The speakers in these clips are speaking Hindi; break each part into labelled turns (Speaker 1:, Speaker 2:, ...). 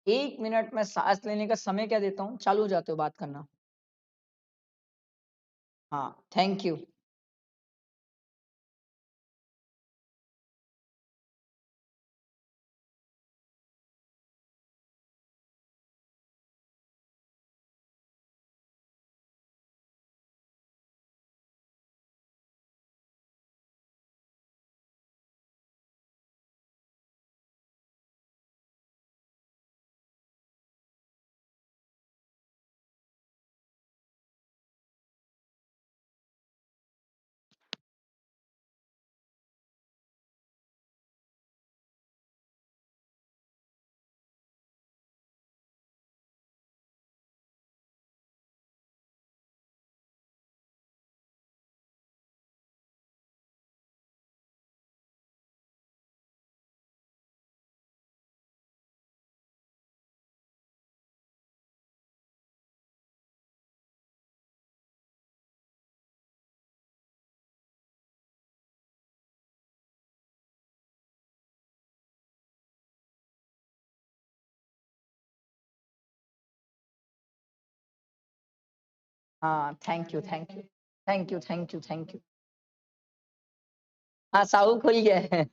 Speaker 1: एक मिनट में सांस लेने का समय क्या देता हूँ, चालू हो जाते हो बात करना। हाँ, थैंक यू। हाँ, thank you, thank you, thank you, thank you, thank you. हाँ, साहू खुल गया है।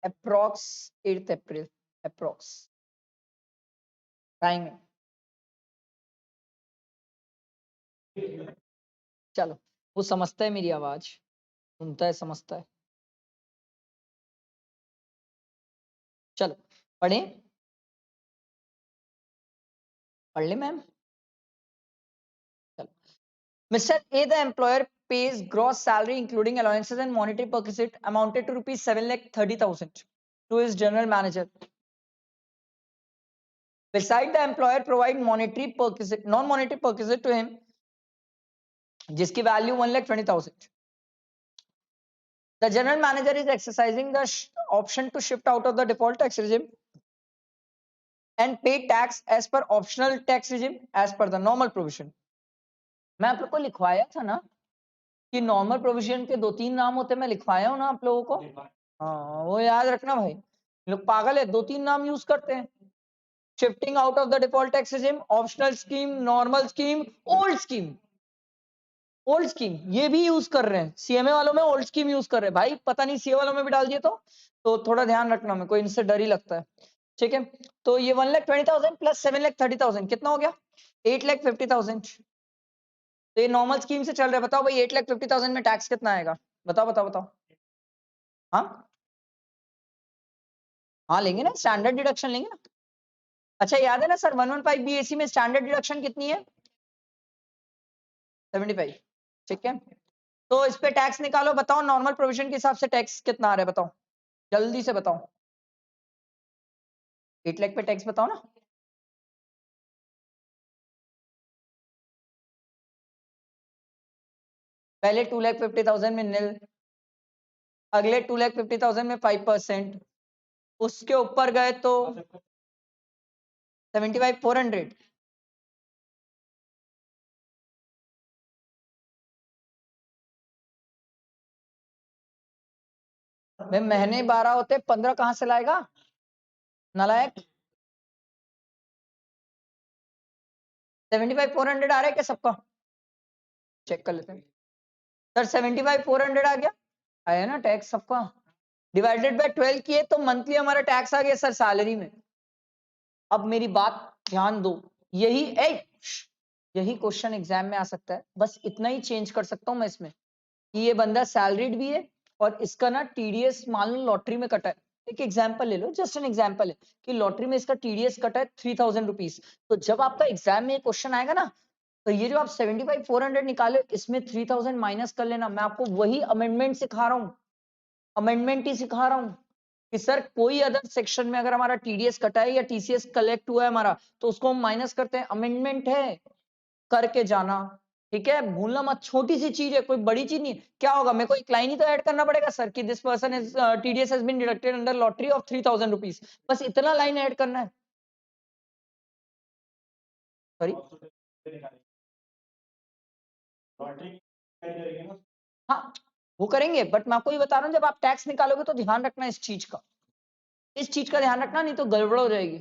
Speaker 1: अप्रॉक्स 8 अप्रैल, अप्रॉक्स टाइम। चलो, वो समझता है मेरी आवाज, सुनता है, समझता है। चलो पढ़े, पढ़ ले मैम। चलो, Mr. A, the employer pays gross salary including allowances and monetary perquisite amounted to rupees 7,30,000 to his general manager. Beside, the employer provide monetary perquisite, non-monetary perquisite to him, जिसकी value 1,20,000. The general manager is exercising the option to shift out of the default tax regime and pay tax as per optional tax regime as per the normal provision. मैं आप लोग को लिखवाया था ना कि नॉर्मल प्रोविजन के 2-3 नाम होते, मैं लिखवाया हूं ना आप लोगों को। हाँ, वो याद रखना भाई, लोग पागल है, 2-3 नाम यूज करते हैं। Shifting out of the default tax regime, optional scheme, normal scheme, old scheme. Old scheme ये भी यूज कर रहे हैं, सीएमए वालों में ओल्ड स्कीम यूज कर रहे हैं भाई, पता नहीं सीए वालों में भी डाल दिए तो थोड़ा ध्यान रखना, मेरे को इनसे डर ही लगता है। ठीक है, तो ये 1,20,000 प्लस 7,30,000 कितना हो गया? 8,50,000। तो ये नॉर्मल स्कीम से चल रहा है, बताओ भाई 8,50,000 में टैक्स कितना आएगा? बताओ बताओ बताओ। हाँ हाँ, लेंगे ना, स्टैंडर्ड डिडक्शन लेंगे ना। अच्छा याद है ना सर, 115 बीएसी में स्टैंडर्ड डिडक्शन कितनी है? 75। ठीक है, तो इस पे टैक्स निकालो, बताओ नॉर्मल प्रोविजन के हिसाब से टैक्स कितना आ रहा है, बताओ जल्दी से बताओ। 8 लाख पे टैक्स बताओ ना। पहले 2,50,000 में नील, अगले 2,50,000 में 5%, उसके ऊपर गए तो 75,400। में महीने 12 होते, 15 कहां से लाएगा नालायक? 75,400 आ रहा है क्या सबका? चेक कर लेते हैं सर, 75,400 आ गया, आया ना टैक्स सबका, डिवाइडेड बाय 12 किए तो मंथली हमारा टैक्स आ गया सर सैलरी में। अब मेरी बात ध्यान दो, यही यही क्वेश्चन एग्जाम में आ सकता है, बस इतना ही चेंज कर सकता हूं मैं इसमें कि ये बंदा सैलरीड भी है और इसका ना टीडीएस मान लो लॉटरी में कटा है। एक एग्जांपल ले लो, जस्ट एन एग्जांपल है कि लॉटरी में इसका टीडीएस कटा है 3,000 रुपीज। तो जब आपका एग्जाम में क्वेश्चन आएगा ना, तो ये जो आप 75,400 निकाले, इसमें 3,000 माइनस कर लेना। मैं आपको वही अमेंडमेंट सिखा रहा हूँ, अमेंडमेंट ही सिखा रहा हूँ कि सर कोई अदर सेक्शन में अगर हमारा टीडीएस कटा है या टीसीएस कलेक्ट हुआ है हमारा, तो उसको हम माइनस करते हैं, अमेंडमेंट है, करके जाना। ठीक है, भूलना मत, छोटी सी चीज है, कोई बड़ी चीज नहीं है। क्या होगा, मेरे को एक लाइन ही तो ऐड करना पड़ेगा सर कि this person is TDS has been deducted under lottery of 3,000 rupees, बस इतना लाइन ऐड करना है। सॉरी, हाँ वो करेंगे, बट मैं आपको ये बता रहा हूँ जब आप टैक्स निकालोगे तो ध्यान रखना इस चीज का, इस चीज का ध्यान रखना, नहीं तो गड़बड़ हो जाएगी।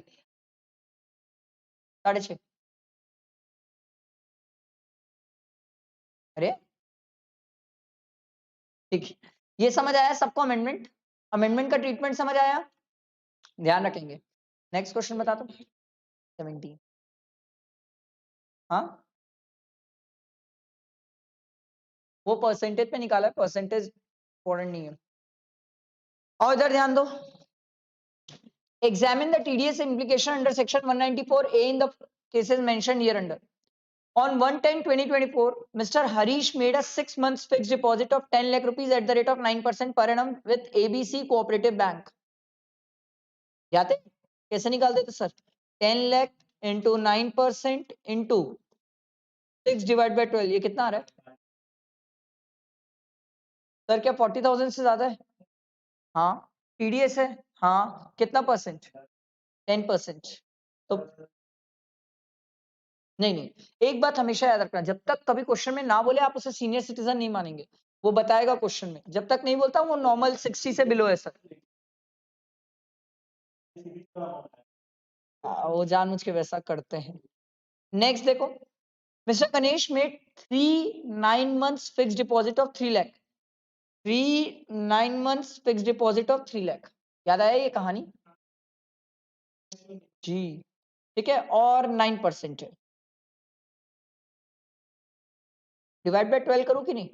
Speaker 1: 6.5। अरे ठीक है, ये समझ आया सबको? अमेंडमेंट, अमेंडमेंट का ट्रीटमेंट समझ आया, ध्यान रखेंगे। नेक्स्ट क्वेश्चन बता दो। 17। हाँ वो परसेंटेज पे निकाला है, परसेंटेज इंपॉर्टेंट नहीं है। और इधर ध्यान दो, examine the TDS implication under section 194A in the cases mentioned here under. On 1/10/2024, Mr. Harish made a 6 months fixed deposit of 10 lakh rupees at the rate of 9% per annum with ABC Cooperative Bank. याद है कैसे निकालते थे sir? 10 lakh into 9% into 6 divide by 12, ये कितना आ रहा है सर? क्या 40,000 से ज्यादा है? हाँ टीडीएस है, हाँ कितना परसेंट? 10%। तो नहीं नहीं, एक बात हमेशा याद रखना, जब तक कभी क्वेश्चन में ना बोले आप उसे सीनियर सिटीजन नहीं मानेंगे, वो बताएगा क्वेश्चन में, जब तक नहीं बोलता वो नॉर्मल 60 से बिलो है सर। वो जानबूझ के वैसा करते हैं। नेक्स्ट देखो, mister Ganesh made 3 9 months fix deposit of 3 lakh. 3 9 months fix deposit of 3 lakh, याद आया ये कहानी जी? ठीक है, और 9% है, डिवाइड बाय 12 करूं कि नहीं?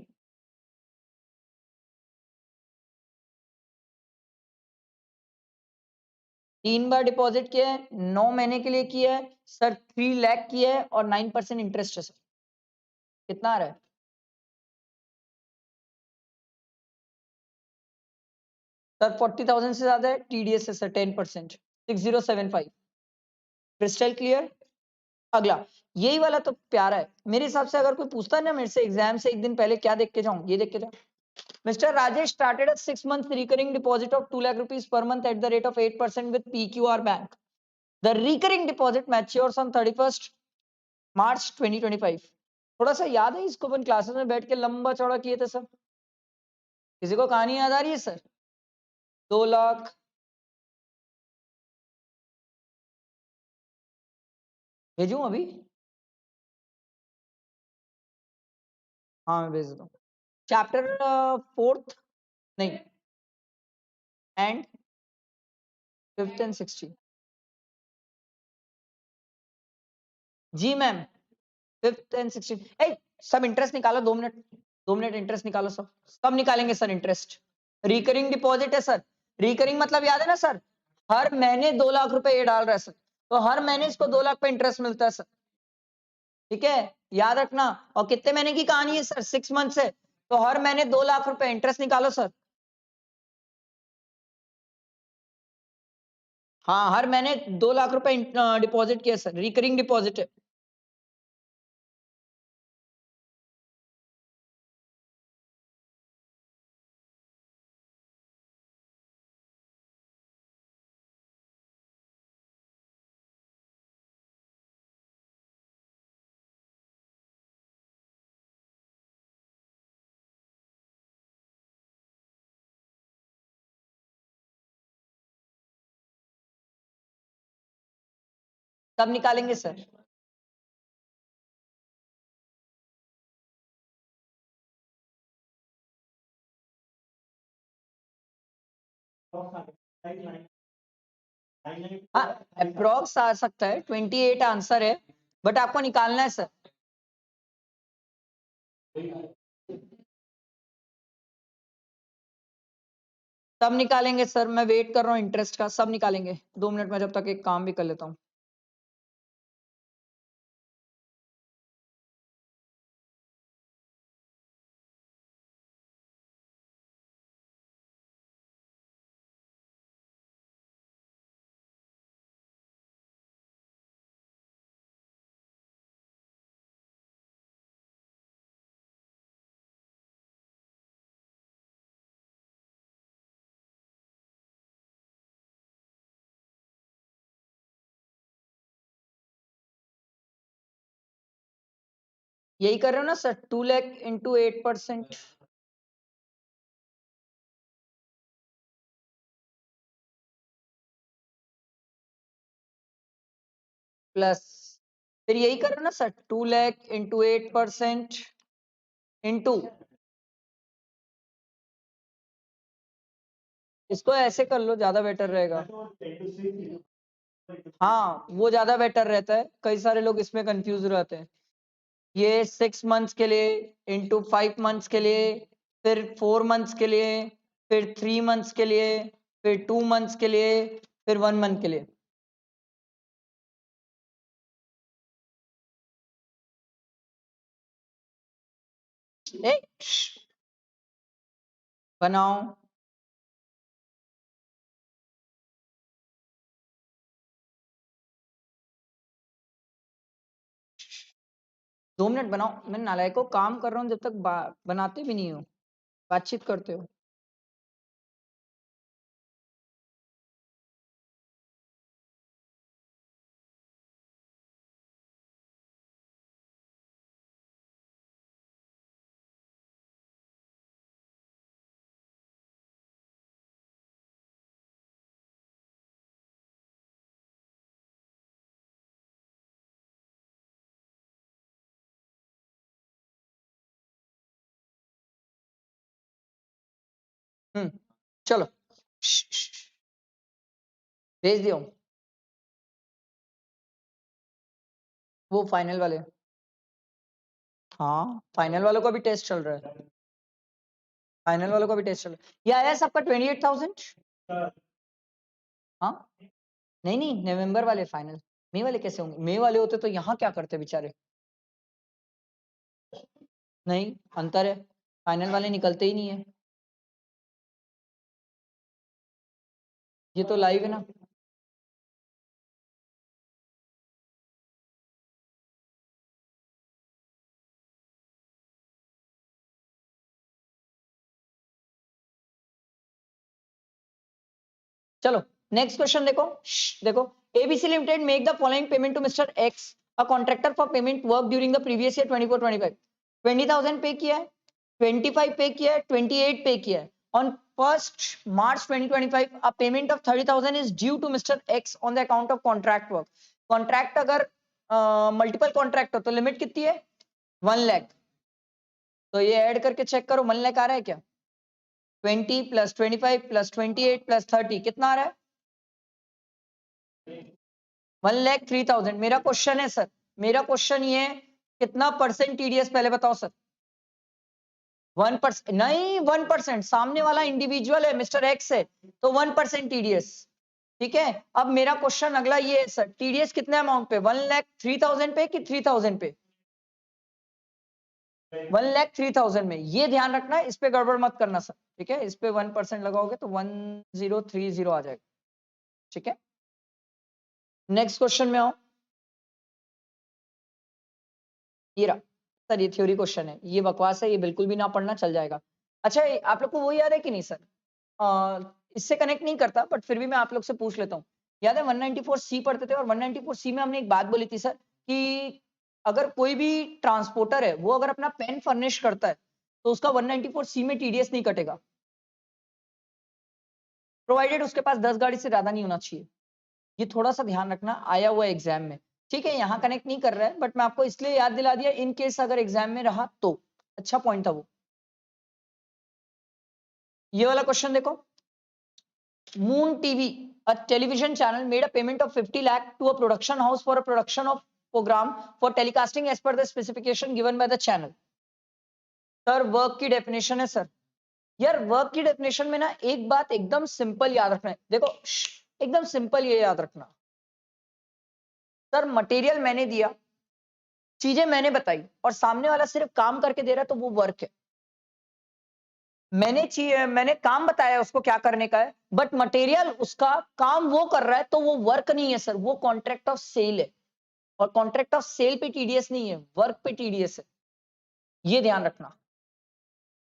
Speaker 1: 3 बार डिपॉजिट किया है, 9 महीने के लिए किया है सर, 3 लाख किया है और 9% इंटरेस्ट है सर, कितना आ रहा है सर? 40,000 से ज्यादा है, टीडीएस है सर 10%, 6075। Crystal clear? अगला, यही वाला तो प्यारा है मेरे हिसाब से, अगर कोई पूछता है ना मेरे से एग्जाम से एक दिन पहले, क्या देख के जाऊं? ये देख के जाऊं, mister Rajesh started a 6 month recurring deposit of 2 lakh rupees per month at the rate of 8% with PQR Bank. The recurring deposit matures on 31st March 2025. थोड़ा सा याद है इसको? अपन क्लासेस में बैठ के लंबा चौड़ा किए थे सर, किसी को कहानी याद आ रही है सर? 2 लाख भेजूं अभी? हाँ मैं भेज देता हूँ। चैप्टर 4th नहीं, एंड 5th and 16। जी मैम, 5th and 16। ए सब इंटरेस्ट निकालो, 2 मिनट, 2 मिनट इंटरेस्ट निकालो, सब सब निकालेंगे सर इंटरेस्ट। रिकरिंग डिपॉजिट है सर, रिकरिंग मतलब याद है ना सर, हर महीने 2 लाख रुपए ये डाल रहा है सर, तो हर महीने इसको 2 लाख पे इंटरेस्ट मिलता है सर, ठीक है, याद रखना। और कितने महीने की कहानी है सर? 6 मंथ है, तो हर महीने 2 लाख रुपए इंटरेस्ट निकालो सर। हाँ हर महीने 2 लाख रुपए डिपॉजिट किया सर, रिकरिंग डिपॉजिट है। तब निकालेंगे सर। हाँ अप्रोक्स आ सकता है, 28 आंसर है, बट आपको निकालना है सर। सब निकालेंगे सर, मैं वेट कर रहा हूँ इंटरेस्ट का, सब निकालेंगे। 2 मिनट में, जब तक एक काम भी कर लेता हूँ। यही कर रहे हो ना सर, 2 लाख इंटू 8% प्लस, फिर यही कर रहे हो ना सर, 2 लाख इंटू 8% इंटू, इसको ऐसे कर लो, ज्यादा बेटर रहेगा। हाँ वो ज्यादा बेटर रहता है, कई सारे लोग इसमें कंफ्यूज रहते हैं। ये 6 मंथ्स के लिए इंटू 5 मंथ्स के लिए, फिर 4 मंथ्स के लिए, फिर 3 मंथ्स के लिए, फिर 2 मंथ्स के लिए, फिर 1 मंथ के लिए। ए, बनाओ। दो मिनट बनाओ, मैं नालायकों काम कर रहा हूँ जब तक बनाते भी नहीं हो, बातचीत करते हो। चलो भेज दिया हूँ। वो फाइनल वाले, हाँ फाइनल वालों का भी टेस्ट चल रहा है, फाइनल वालों का भी टेस्ट चल रहा है। ये आया सबका 28,000। हाँ नहीं नहीं, नवंबर वाले फाइनल, मई वाले कैसे होंगे? मई वाले होते तो यहाँ क्या करते बेचारे। नहीं अंतर है, फाइनल वाले निकलते ही नहीं है। ये तो लाइव है ना। चलो नेक्स्ट क्वेश्चन देखो। देखो, ABC limited make the following payment to mister X, a contractor for payment work during the previous year 24-25। 20,000 पे किया है, 25 पे किया है, 28 पे किया है। On 1st March 2025 a payment of 30,000 is due to Mr. X on the account of contract work। Contract अगर मल्टीपल कॉन्ट्रैक्ट हो तो लिमिट कितनी है? 1 लाख। तो ये ऐड करके चेक करो 1 लाख आ रहा है क्या? 20 प्लस 25 प्लस 28 प्लस 30 कितना आ रहा है? 1,03,000। मेरा क्वेश्चन है सर, मेरा क्वेश्चन ये है, कितना परसेंट टीडीएस पहले बताओ सर। 1%? नहीं 1%, सामने वाला इंडिविजुअल है, मिस्टर एक्स है, तो 1% टीडीएस। ठीक है, अब मेरा क्वेश्चन अगला ये है सर, टीडीएस कितने अमाउंट पे? 1,03,000 पे कि 3,000 पे? 1,03,000 में। ये ध्यान रखना है, इस पे गड़बड़ मत करना सर। ठीक है, इस पे 1% लगाओगे तो 1030 आ जाएगा। ठीक है, नेक्स्ट क्वेश्चन में आओ। ये रहा सर, ये थ्योरी क्वेश्चन है, ये बकवास है, ये बिल्कुल भी ना पढ़ना, चल जाएगा। अच्छा आप लोग को वो याद है कि नहीं सर? इससे कनेक्ट नहीं करता बट फिर भी मैं आप लोग से पूछ लेता हूँ। याद है 194C पढ़ते थे, और 194C में हमने एक बात बोली थी सर कि अगर कोई भी ट्रांसपोर्टर है वो अगर अपना पेन फर्निश करता है तो उसका 194C में टीडीएस नहीं कटेगा, प्रोवाइडेड उसके पास 10 गाड़ी से ज्यादा नहीं होना चाहिए। ये थोड़ा सा ध्यान रखना, आया हुआ एग्जाम में। ठीक है, यहाँ कनेक्ट नहीं कर रहा है बट मैं आपको इसलिए याद दिला दिया इन केस अगर एग्जाम में रहा तो। अच्छा पॉइंट था वो। ये वाला क्वेश्चन देखो, moon TV a television channel made a payment of 50 lakh to a production house for a production of program for telecasting as per the specification given by the channel। Sir work की डेफिनेशन है सर। यार वर्क की डेफिनेशन में ना एक बात एकदम सिंपल याद रखना है, देखो एकदम सिंपल ये याद रखना, सर मटेरियल मैंने दिया, चीजें मैंने बताई, और सामने वाला सिर्फ काम करके दे रहा है तो वो वर्क है। मैंने काम बताया उसको क्या करने का है, बट मटेरियल उसका काम वो कर रहा है तो वो वर्क नहीं है सर, वो कॉन्ट्रैक्ट ऑफ सेल है। और कॉन्ट्रैक्ट ऑफ सेल पे टीडीएस नहीं है, वर्क पे टीडीएस है, ये ध्यान रखना।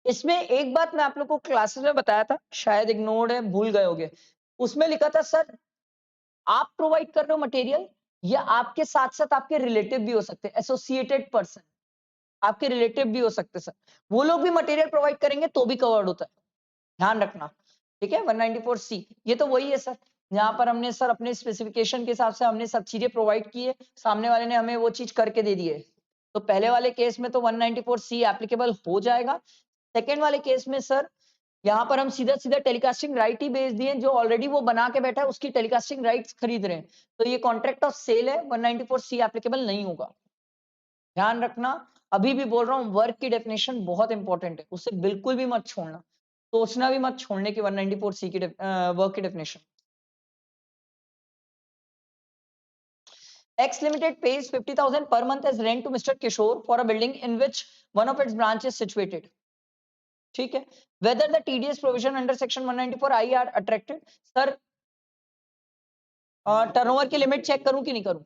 Speaker 1: इसमें एक बात मैं आप लोग को क्लासेस में बताया था, शायद इग्नोर्ड है, भूल गए होगे। उसमें लिखा था सर आप प्रोवाइड कर रहे हो मटेरियल, या आपके साथ साथ आपके रिलेटिव भी हो सकते हैं, एसोसिएटेड पर्सन। आपके रिलेटिव भी हो सकते सर, वो लोग भी मटेरियल प्रोवाइड करेंगे तो भी कवर्ड होता है, ध्यान रखना। ठीक है, 194C ये तो वही है सर, जहां पर हमने सर अपने स्पेसिफिकेशन के हिसाब से हमने सब चीजें प्रोवाइड की है, सामने वाले ने हमें वो चीज करके दे दी है। तो पहले वाले केस में तो 194C एप्लीकेबल हो जाएगा। सेकेंड वाले केस में सर यहाँ पर हम सीधा सीधा टेलीकास्टिंग राइट ही भेज दिए, जो ऑलरेडी वो बना के बैठा है उसकी टेलीकास्टिंग राइट्स खरीद रहे हैं, तो ये कॉन्ट्रैक्ट ऑफ सेल है, 194C एप्लीकेबल नहीं होगा, ध्यान रखना। अभी भी बोल रहा हूँ, वर्क की डेफिनेशन बहुत इंपॉर्टेंट है, उसे बिल्कुल भी मत छोड़ना, सोचना भी मत छोड़ने की 194C की वर्क की definition. X Limited pays 50,000 per month as rent to Mr. Kishore for a building in which one of its branches is situated. ठीक है, whether the TDS provision under section 194I are attracted. Sir turnover की लिमिट चेक करूं कि नहीं करूं?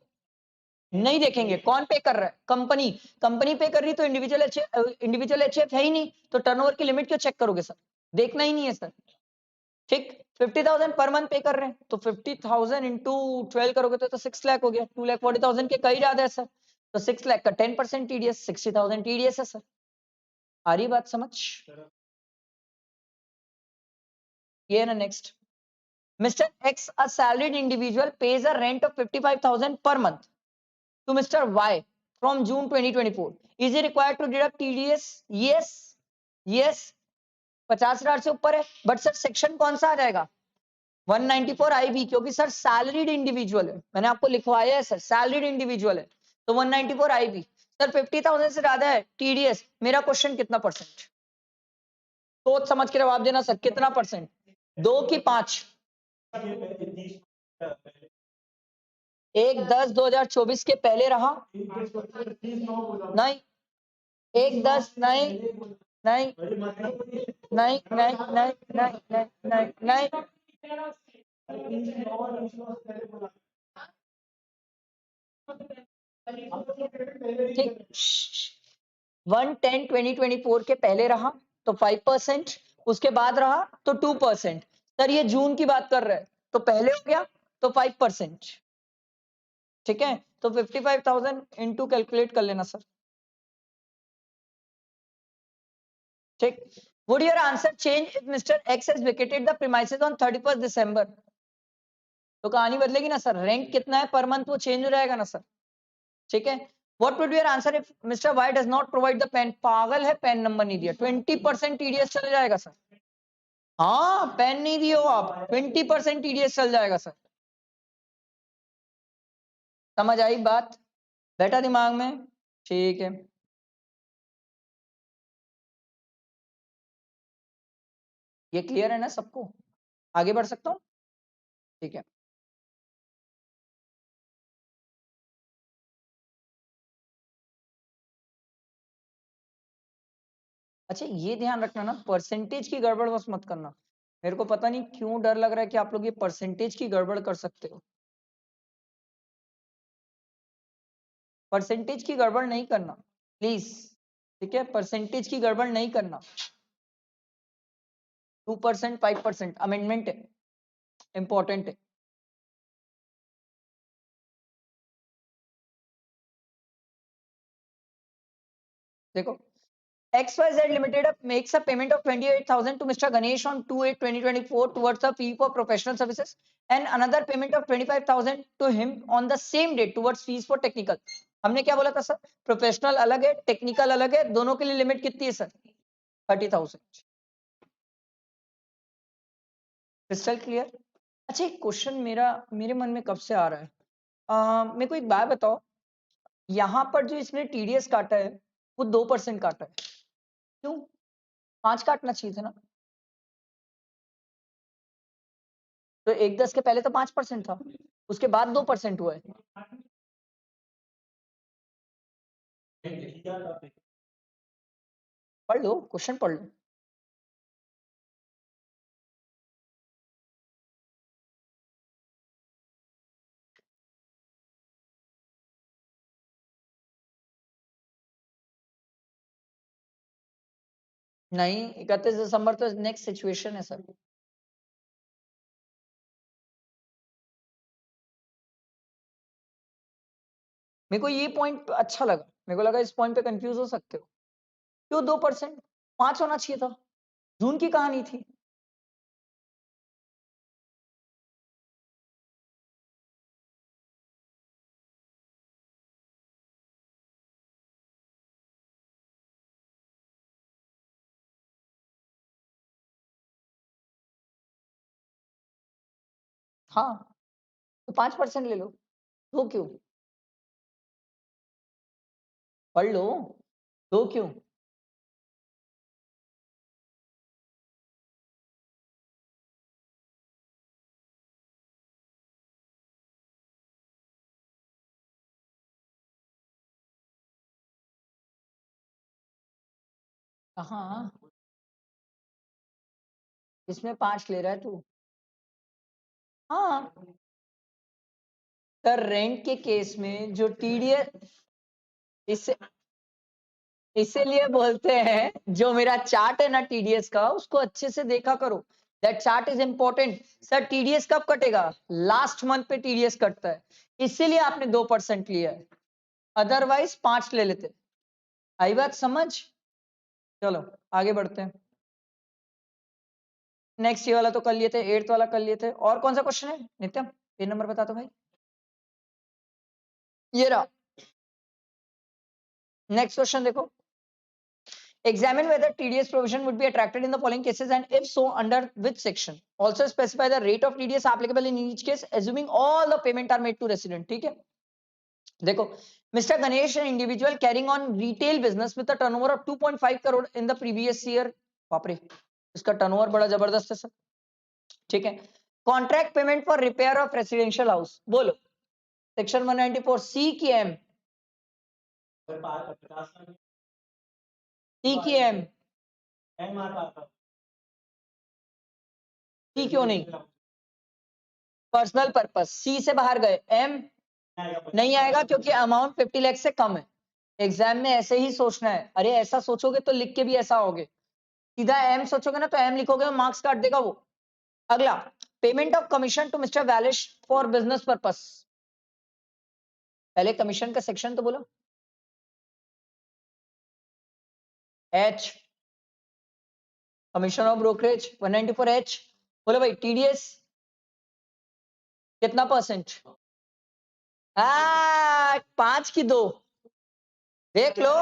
Speaker 1: नहीं देखेंगे, कौन पे कर रहा है? कंपनी। कंपनी पे कर रही तो इंडिविजुअल एचएफ है ही नहीं, तो टर्नओवर की लिमिट क्यों चेक करोगे सर? देखना ही नहीं है सर। ठीक, 50,000 पर मंथ पे कर रहे हैं, तो 50,000 इंटू 12 करोगे तो 6 लाख हो गया, 2,40,000 के कई ज्यादा है सर, तो 6 लाख का 10% टीडीएस, 60,000 टीडीएस है सर। आ रही बात समझ? ये ना next, Mr. X, a salaried individual, pays a rent of 55,000 per month to Mr. Y from June 2024. Is he required to deduct TDS? Yes, yes, 50,000 से ऊपर है, बट सर सेक्शन कौन सा आ जाएगा? 194IB, क्योंकि सर सैलरीड इंडिविजुअल है, मैंने आपको लिखवाया है सर, सैलरीड इंडिविजुअल है, तो 194IB। सर 50,000 से ज्यादा है टीडीएस, मेरा क्वेश्चन कितना परसेंट? सोच समझ के जवाब देना सर, कितना परसेंट? 2 की 5? 1/10/2024 के पहले रहा नहीं, 1/10 नहीं नहीं नहीं नहीं नहीं नहीं नहीं नहीं ठीक, 1/10/2024 के पहले रहा तो 5%, उसके बाद रहा तो 2%। सर ये जून की बात कर रहा है, तो पहले हो गया तो 5%। ठीक है, तो 55,000 इंटू कैलकुलेट कर लेना सर। ठीक, would your answer change if mister x has vacated the premises on 31 दिसंबर? तो कहानी बदलेगी ना सर, रेंट कितना है पर मंथ वो चेंज हो जाएगा ना सर। ठीक है, what would be your answer if mister Y does not provide the PAN? पागल है, पेन नंबर नहीं दिया, 20% टीडीएस चल जाएगा सर। हाँ, पेन नहीं दिए हो आप, 20% टीडीएस चल जाएगा सर। समझ आई बात? बैठा दिमाग में? ठीक है, ये क्लियर है ना सबको? आगे बढ़ सकता हूँ? ठीक है, अच्छा ये ध्यान रखना ना, परसेंटेज की गड़बड़ बस मत करना। मेरे को पता नहीं क्यों डर लग रहा है कि आप लोग ये परसेंटेज की गड़बड़ कर सकते हो। परसेंटेज की गड़बड़ नहीं करना प्लीज, ठीक है, परसेंटेज की गड़बड़ नहीं करना। 2% 5% अमेंडमेंट है, इंपॉर्टेंट है। देखो, XYZ Limited makes a payment of 28,000 to Mr. Ganesh on 2/8/2024 towards the fee for professional services, and another payment of 25,000 to him on the same date towards fees for technical. हमने क्या बोला था सर? प्रोफेशनल अलग है, टेक्निकल अलग है, दोनों के लिए लिमिट कितनी है सर? 30,000। Crystal clear? अच्छा, एक क्वेश्चन मेरे मन में कब से आ रहा है, मेरे को एक बात बताओ, यहाँ पर जो इसने टीडीएस काटा है वो 2% काटा है, क्यों? 5 काटना चाहिए था ना? तो 1/10 के पहले तो 5% था, उसके बाद 2% हुआ है। पढ़ लो, क्वेश्चन पढ़ लो। नहीं, 31 दिसंबर तो नेक्स्ट सिचुएशन है सर। मेरे को ये पॉइंट अच्छा लगा, मेरे को लगा इस पॉइंट पे कंफ्यूज हो सकते हो। क्यों 2%? 5 होना चाहिए था, जून की कहानी थी। हाँ, तो 5% ले लो, दो क्यों? पढ़ लो, दो क्यों? हाँ, इसमें 5 ले रहा है तू। हाँ, तो रेंट के केस में जो टीडीएस, इससे इसीलिए बोलते हैं जो मेरा चार्ट है ना टीडीएस का, उसको अच्छे से देखा करो। That chart is important. Sir TDS कब कटेगा? लास्ट मंथ पे टीडीएस कटता है, इसीलिए आपने 2% लिया है, अदरवाइज 5 ले लेते। आई बात समझ? चलो आगे बढ़ते हैं। नेक्स्ट ये वाला तो कर लिए थे, 8th वाला कर लिए थे। और कौन सा क्वेश्चन है नित्यम? पेज नंबर बता दो भाई। ये रहा। नेक्स्ट क्वेश्चन देखो, examine whether TDS provision would be attracted in the following cases and if so under which section, also specify the rate of TDS applicable in each case assuming all the payment are made to resident। ठीक है, देखो, Mr. Ganesh, an individual carrying on retail business with a turnover of 2.5 crore in the previous year, बाप रे, इसका टर्नओवर बड़ा जबरदस्त है सर। ठीक है, contract payment for repair of residential house, बोलो सेक्शन 194 सी की एम, सी की एम, सी क्यों नहीं? पर्सनल पर्पस, सी से बाहर गए, एम नहीं आएगा क्योंकि अमाउंट 50 लाख से कम है। एग्जाम में ऐसे ही सोचना है, अरे ऐसा सोचोगे तो लिख के भी ऐसा होगे, सीधा एम सोचोगे ना तो एम लिखोगे, मार्क्स काट देगा वो। अगला, payment of commission to mister Wallish for business purpose, पहले कमीशन का सेक्शन तो बोलो। H, commission of brokerage 194 H, बोलो भाई टीडीएस कितना परसेंट? 5 की 2, देख लो।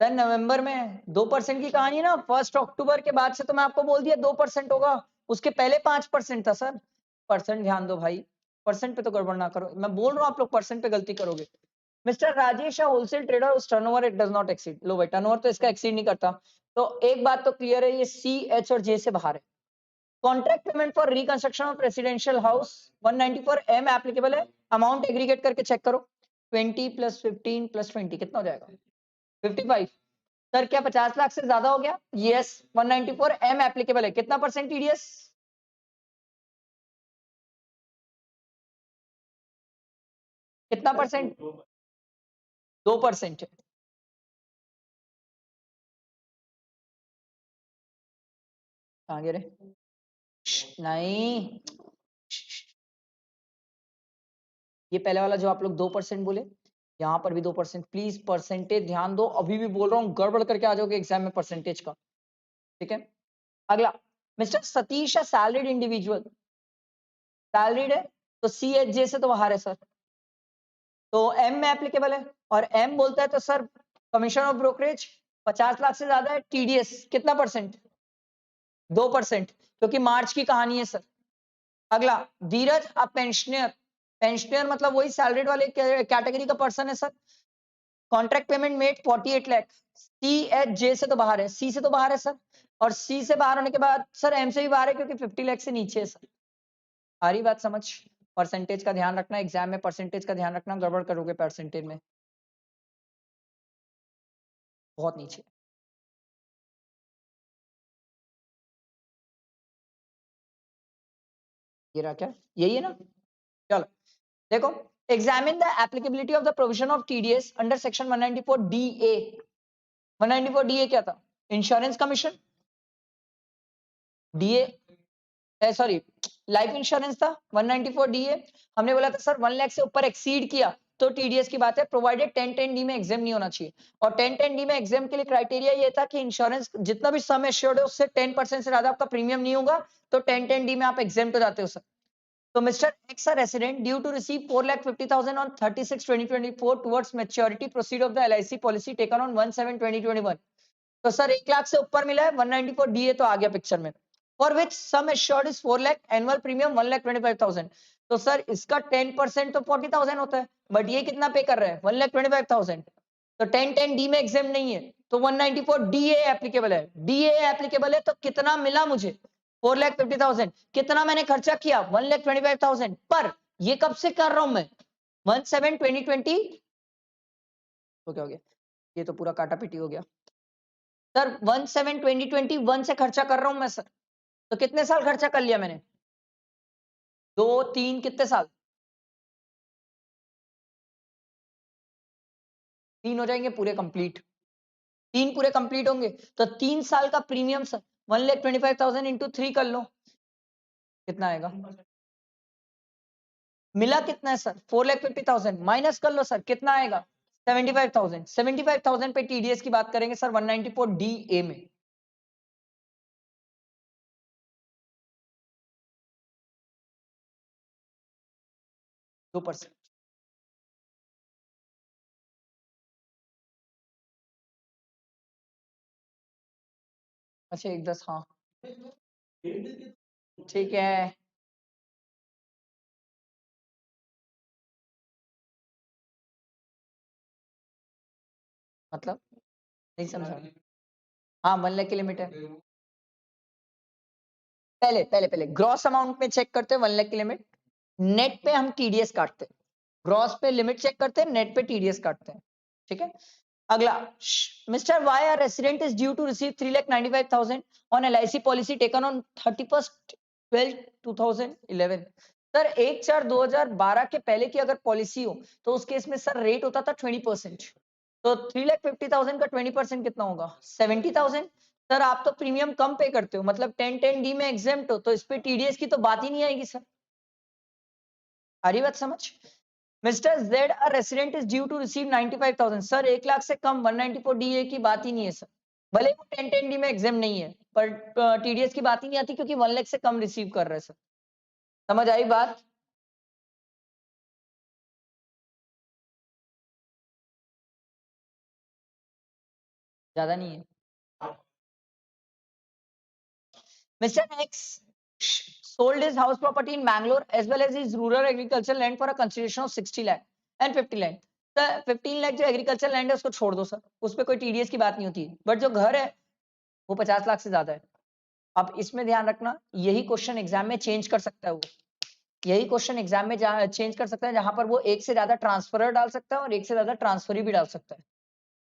Speaker 1: सर नवंबर में 2% की कहानी ना, 1 अक्टूबर के बाद से तो मैं आपको बोल दिया 2% होगा, उसके पहले 5% था सर। परसेंट ध्यान दो भाई, परसेंट पे तो गड़बड़ ना करो, मैं बोल रहा हूँ आप लोग परसेंट पे गलती करोगे। मिस्टर राजेश होलसेल ट्रेडर, उस turnover it does not exceed, लो भाई टर्नओवर तो इसका एक्सीड नहीं करता, तो एक बात तो क्लियर है, ये सी एच और जे से बाहर है। Contract payment for reconstruction of residential house 194 M applicable है, अमाउंट एग्रीगेट करके चेक करो, 20 + 15 + 20 कितना हो जाएगा? 55। सर क्या 50 लाख से ज्यादा हो गया? यस, 194 एम एप्लीकेबल है, कितना परसेंट टीडीएस? कितना परसेंट? 2% है। आगे रे, नहीं, ये पहले वाला जो आप लोग 2% बोले, यहाँ पर भी 2%, प्लीज परसेंटेज ध्यान दो, अभी भी बोल रहा हूँ, गड़बड़ करके आ जाओगे एग्जाम में परसेंटेज का। ठीक है, अगला, mister Satish salaried individual, salaried है तो सी एच जे से तो बाहर है सर, तो एम में एप्लीकेबल है, और एम बोलता है तो sir commission of brokerage 50 lakh से ज्यादा है, टीडीएस कितना परसेंट? 2%, क्योंकि मार्च की कहानी है सर। अगला, धीरज अ पेंशनर, पेंशनर मतलब वही सैलरीड वाले कैटेगरी का पर्सन है sir, contract payment made 48 lakh, C H J से तो बाहर है, सी से तो बाहर है सर, और सी से बाहर होने के बाद सर एम से भी बाहर है क्योंकि 50 लाख से नीचे है सर। आ रही बात समझ? परसेंटेज का ध्यान रखना, एग्जाम में परसेंटेज का ध्यान रखना, गड़बड़ करोगे परसेंटेज में, बहुत नीचे। ये रहा क्या, यही है ना? चलो देखो, examine the applicability of the provision of TDS under section 194 D A. 194 D A क्या था? Insurance commission, DA sorry life insurance था 194 डीए, हमने बोला था सर 1 लाख से ऊपर एक्सीड किया तो टीडीएस की बात है, प्रोवाइडेड 1010 डी में एग्जाम नहीं होना चाहिए। और 1010 डी में एग्जाम के लिए क्राइटेरिया ये था कि इंश्योरेंस जितना भी सम एश्योर्ड है उससे 10% से ज्यादा आपका प्रीमियम नहीं होगा, तो 1010 डी में आप एग्जाम हो जाते हो sir. So Mr. X, a resident, due to receive 4,50,000 on 36/2024 towards maturity proceed of the LIC policy taken on 1/7/2021. तो सर 1 लाख से ऊपर मिला है, 194 डीए तो आ गया पिक्चर में। For which sum assured is 4 lakh, annual premium 1,25,000. तो सर इसका 10% तो 40,000 होता है, बट ये कितना पे कर रहा है 1,25,000। तो 1010 डी में एग्जाम नहीं है, तो 194 डीए एप्लीकेबल है। डीए एप्लीकेबल है तो कितना मिला मुझे 4,50,000। कितना मैंने खर्चा किया 1,25,000। पर ये कब से कर रहा हूं मैं 1/7/2020 तो क्या हो गया, ये तो पूरा काटा पीटी हो गया सर। 1/7/2021 से खर्चा कर रहा हूं मैं सर। तो कितने साल खर्चा कर लिया मैंने, 2 3 कितने साल, 3 हो जाएंगे पूरे कंप्लीट, 3 पूरे कंप्लीट होंगे तो 3 साल का प्रीमियम सर 1,25,000 इंटू 3 कर लो, कितना आएगा, मिला कितना है सर 4,50,000 माइनस कर लो सर, कितना आएगा 75,000। 75,000 पे टीडीएस की बात करेंगे सर 194 डी ए में। दो परसेंट, अच्छा 1/10, हाँ ठीक है। मतलब नहीं समझा, हाँ 1 लाख की लिमिट है। पहले पहले पहले ग्रॉस अमाउंट में चेक करते हैं 1 लाख की लिमिट, नेट पे हम टीडीएस काटते हैं, ग्रॉस पे लिमिट चेक करते हैं, नेट पे टीडीएस काटते हैं, ठीक है। अगला, mister Y are resident is due to receive 3,95,000 on LIC policy taken on 31/12/2011। Sir 1/4/2012 के पहले की अगर पॉलिसी हो तो उस केस में सर रेट होता था 20%, तो 3,50,000 का 20% कितना होगा 70,000। सर आप तो प्रीमियम कम पे करते हो, मतलब 1010 डी में एग्जेम्प्ट हो, तो इस पे टीडीएस की तो बात ही नहीं आएगी सर। आ रही बात समझ। Mister Z a resident is due to receive 95,000। Sir 1 lakh से कम 194 डीए की बात ही नहीं है सर, भले वो 1010 डी में एग्जाम नहीं है, पर टीडीएस की बात ही नहीं आती क्योंकि 1 लाख से कम रिसीव कर रहे हैं सर। समझ आई बात। ज्यादा नहीं है। Mr. X sold his house property in Bangalore as well as his rural agricultural land for a consideration of 60 lakh and 50 lakh. Sir 15 lakh जो एग्रीकल्चर लैंड है उसको छोड़ दो सर, उस पर कोई टीडीएस की बात नहीं होती, बट जो घर है वो 50 लाख से ज्यादा है। अब इसमें ध्यान रखना, यही क्वेश्चन एग्जाम में चेंज कर सकता है वो, यही क्वेश्चन एग्जाम में चेंज कर सकता है, जहां पर वो एक से ज्यादा ट्रांसफर डाल सकता है और एक से ज्यादा ट्रांसफर भी डाल सकता है,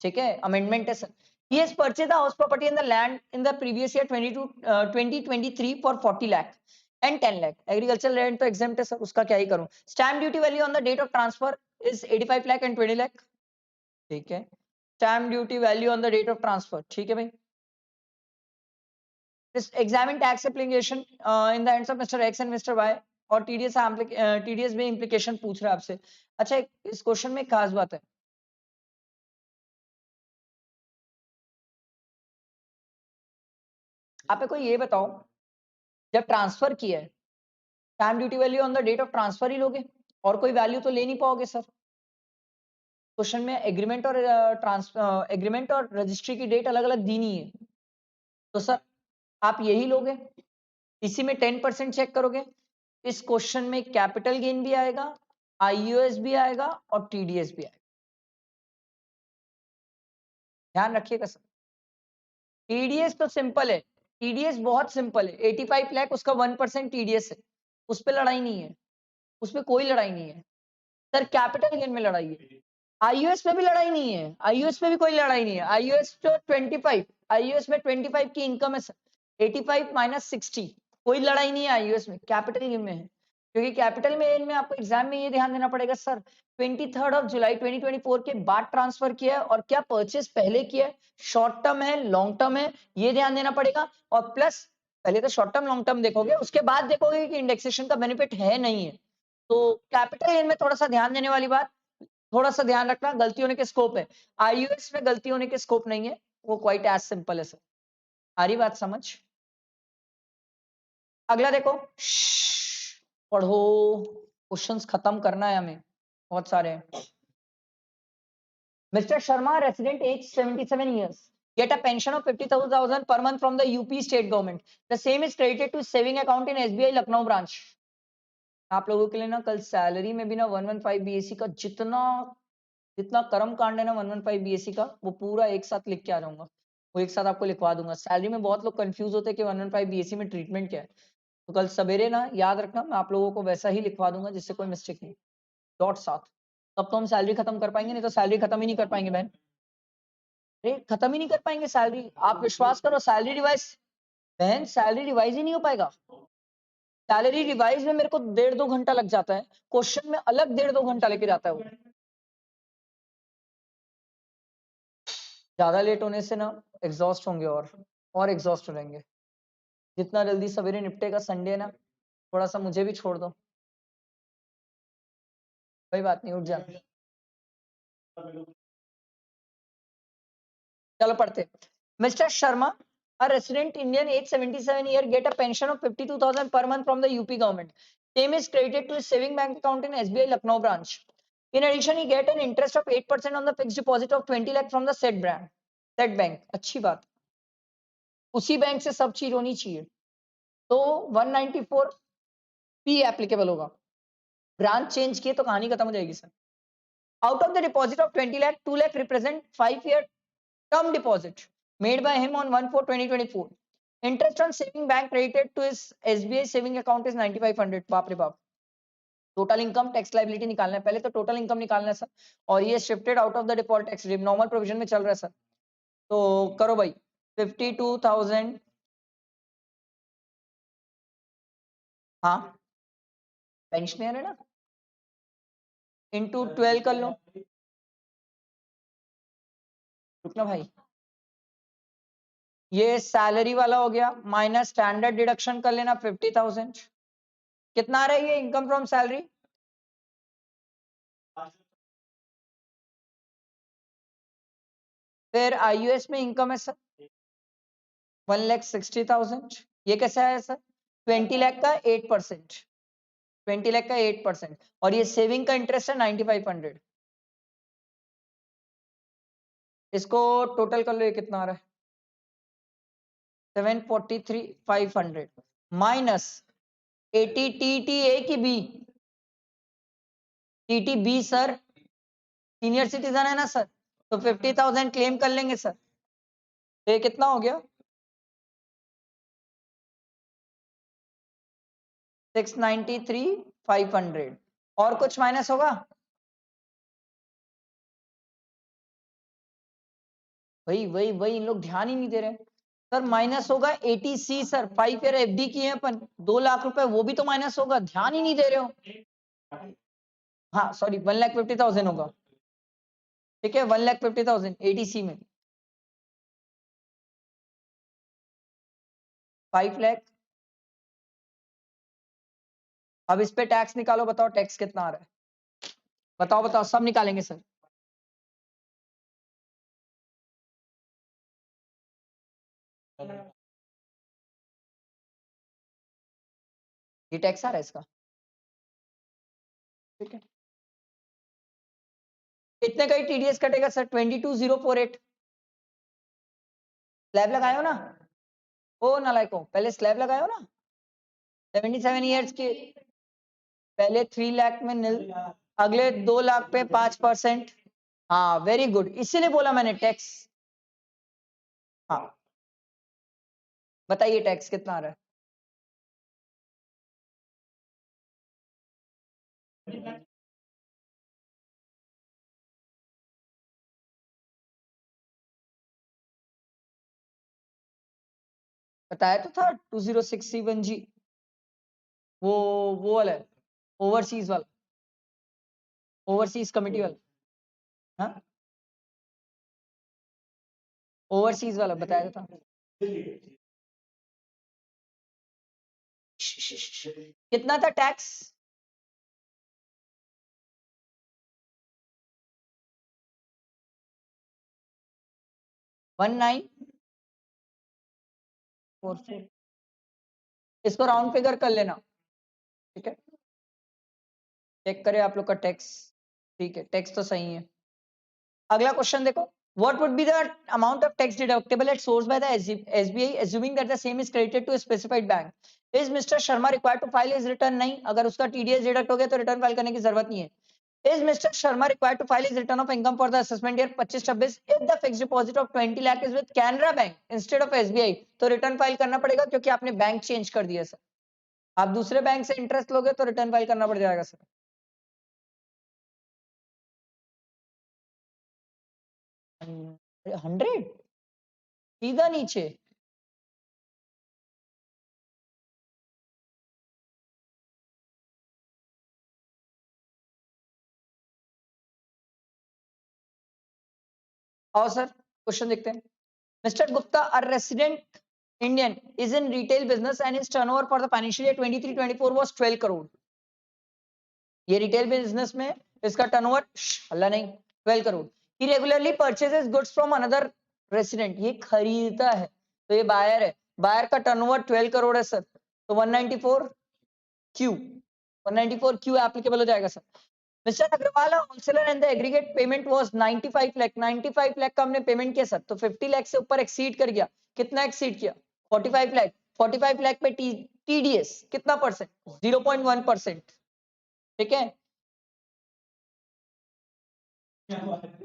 Speaker 1: ठीक है। अमेंडमेंट है sir. He has purchased the house property and the land in the previous year 2023 for 40 lakh and 10 lakh. Agricultural land तो exempt है सर, उसका क्या ही करूं। Stamp duty value on the date of transfer is 85 lakh and 20 lakh. ठीक है। Stamp duty value on the date of transfer, ठीक है भाई। This examine tax application in the hands of Mr. X and Mr. Y और TDS में implication पूछ रहा है आपसे। अच्छा इस क्वेश्चन में एक खास बात है, आप कोई ये बताओ, जब ट्रांसफर किया है stamp duty value on the date of transfer ही लोगे, और कोई वैल्यू तो ले नहीं पाओगे सर। क्वेश्चन में एग्रीमेंट और एग्रीमेंट और रजिस्ट्री की डेट अलग अलग दी नहीं है, तो सर आप यही लोगे, इसी में 10% चेक करोगे। इस क्वेश्चन में कैपिटल गेन भी आएगा, आईयूएस भी आएगा और टीडीएस भी आएगा, ध्यान रखिएगा सर। टीडीएस तो सिंपल है, टीडीएस बहुत सिंपल है, 85 लाख उसका 1% टीडीएस है, उस पर लड़ाई नहीं है, उस पर कोई लड़ाई नहीं है सर। कैपिटल गेन में लड़ाई है, आईयूएस में भी लड़ाई नहीं है, आईयूएस में भी कोई लड़ाई नहीं है। आईयूएस तो 25, आईयूएस में 25 की इनकम है सर, 85 माइनस 60, कोई लड़ाई नहीं है आईयूएस में, कैपिटल गेन में है। क्योंकि कैपिटल गेन में आपको एग्जाम में ये ध्यान देना पड़ेगा सर, 23 जुलाई 2024 के बाद ट्रांसफर किया है और क्या परचेस पहले किया है, शॉर्ट टर्म है लॉन्ग टर्म है, ये ध्यान देना पड़ेगा। और प्लस पहले तो शॉर्ट टर्म लॉन्ग टर्म देखोगे, उसके बाद देखोगे कि इंडेक्सेशन का बेनिफिट है नहीं है। तो कैपिटल गेन में थोड़ा सा ध्यान देने वाली बात, थोड़ा सा ध्यान रखना, गलती होने के स्कोप है। आईयूएस में गलती होने के स्कोप नहीं है, वो क्वाइट एज सिंपल है सर। आ रही बात समझ? अगला देखो, पढ़ो, क्वेश्चंस खत्म करना है हमें, बहुत सारे हैं। Mr. Sharma, resident age 77 years, get a pension of 50,000 per month from the UP state government. The same is credited to saving account in SBI Lucknow branch. आप लोगों के लिए ना कल सैलरी में भी ना 115 बीएससी का जितना जितना कर्म कांड है ना 115 बीएससी का, वो पूरा एक साथ लिख के आ जाऊंगा, वो एक साथ आपको लिखवा दूंगा। सैलरी में बहुत लोग कंफ्यूज होते हैं कि 115 बीएससी में ट्रीटमेंट क्या है, तो कल सवेरे ना याद रखना, मैं आप लोगों को वैसा ही लिखवा दूंगा जिससे कोई मिस्टेक नहीं। डॉट साथ, तब तो हम सैलरी खत्म कर पाएंगे, नहीं तो सैलरी खत्म ही नहीं कर पाएंगे बहन। अरे खत्म ही नहीं कर पाएंगे सैलरी, आप विश्वास करो। सैलरी रिवाइज, बहन सैलरी रिवाइज ही नहीं हो पाएगा। सैलरी रिवाइज में मेरे को 1.5-2 घंटा लग जाता है, क्वेश्चन में अलग 1.5-2 घंटा लेके जाता है वो। ज्यादा लेट होने से ना एग्जॉस्ट होंगे और एग्जॉस्ट हो जाएंगे। जितना जल्दी सवेरे निपटेगा, संडे ना, थोड़ा सा मुझे भी छोड़ दो, कोई बात नहीं, उठ जा। चलो पढ़ते। Mister Sharma, a resident Indian age 77 year get a pension of 52,000 per month from the UP government. Same is credited to his saving bank account in SBI Lucknow branch. In addition, he get an interest of 8% on the fixed deposit of 20 lakh from the said bank. अच्छी बात, उसी बैंक से सब चीज होनी चाहिए। तो 194 पी एप्लीकेबल होगा। ब्रांच चेंज किए तो कहानी खत्म हो जाएगी sir. Out of the deposit of 20 lakh, 2 lakh represent 5-year term deposit made by him on 1/4/2024. Interest on saving bank credited to his SBI saving account is 9500। बाप रे बाप। टोटल इनकम टैक्स लाइबिलिटी निकालना है, पहले तो टोटल इनकम निकालना है सर, और ये shifted out of the default tax regime, normal provision में चल रहा है सर। तो करो भाई, 52,000, हाँ पेंशनर है ना, इंटू 12 कर लो। रुकना भाई, ये सैलरी वाला हो गया, माइनस स्टैंडर्ड डिडक्शन कर लेना 50,000। कितना आ रहा है ये इनकम फ्रॉम सैलरी? फिर आईयूएस में इनकम है सर 1,60,000। ये कैसा है सर? 20 लाख का 8%, 20 लाख का 8%, और ये सेविंग का इंटरेस्ट है 9500। इसको टोटल कर लो, ये कितना आ रहा है? 743,500 माइनस 80 टीटी ए की B, TT B sir senior citizen है ना सर, तो 50,000 क्लेम कर लेंगे सर। तो ये कितना हो गया? 693,500। और कुछ माइनस होगा? वही वही वही, इन लोग ध्यान ही नहीं दे रहे सर। माइनस होगा 80C सर, 5 ईयर एफडी की है अपन, 2 लाख रुपए, वो भी तो माइनस होगा, ध्यान ही नहीं दे रहे हो। हाँ सॉरी, 1,50,000 होगा, ठीक है, 1,50,000 एडीसी में 5 लाख। अब इस पे टैक्स निकालो, बताओ टैक्स कितना आ रहा है, बताओ बताओ, सब निकालेंगे सर। ये टैक्स आ रहा है इसका, ठीक है। कितने का ही टीडीएस कटेगा सर? 22,048। स्लैब लगाए हो ना? ओ नालायको, पहले स्लैब लगाए हो ना? 77 ईयर्स के पहले 3 लाख में नील, अगले 2 लाख पे 5%। हाँ वेरी गुड, इसीलिए बोला मैंने टैक्स। हाँ बताइए टैक्स कितना आ रहा है? बताया तो था 2067 जी, वो वो वाला है, ओवरसीज वाला, ओवरसीज कमेटी वाला। हाँ ओवरसीज वाला बताया था। कितना था टैक्स? 1944। इसको राउंड फिगर कर लेना, ठीक है। चेक करें आप लोग का टैक्स, ठीक है, टैक्स तो सही है। अगला क्वेश्चन देखो, what would be the amount of tax deductible at source by the SBI assuming that the same is credited to a specified bank? Is Mr. Sharma required to file his return? नहीं, अगर उसका TDS डिडक्ट हो गया तो रिटर्न फाइल करने की जरूरत नहीं है। Is Mr. Sharma required to file his return of income for the assessment year 25-26 if the fixed deposit of 20 lakh is with Canara Bank instead of SBI? तो रिटर्न फाइल करना पड़ेगा क्योंकि आपने बैंक चेंज कर दिया सर। आप दूसरे बैंक से इंटरेस्ट लोगे तो रिटर्न फाइल करना पड़ जाएगा सर। 100 सीधा नीचे। आओ सर क्वेश्चन देखते हैं। Mister Gupta, a resident Indian, is in retail business and his turnover for the financial year 23-24 was 12 crore. ये रिटेल बिजनेस में इसका टर्नओवर अल्लाह नहीं 12 crore. He regularly purchases goods from another resident, ये खरीदता है तो ये बायर है। बायर का टर्नओवर 12 करोड़ है सर, तो 194 क्यू 194 क्यू एप्लीकेबल हो जाएगा sir. Mister Agarwal, wholesaler and the aggregate payment was 95 lakh. 95 lakh का हमने पेमेंट किया सर, तो 50 लाख से ऊपर एक्सीड कर गया। कितना एक्सीड किया? 45 लाख। 45 लाख पे टीडीएस कितना परसेंट? 0.1%, ठीक है।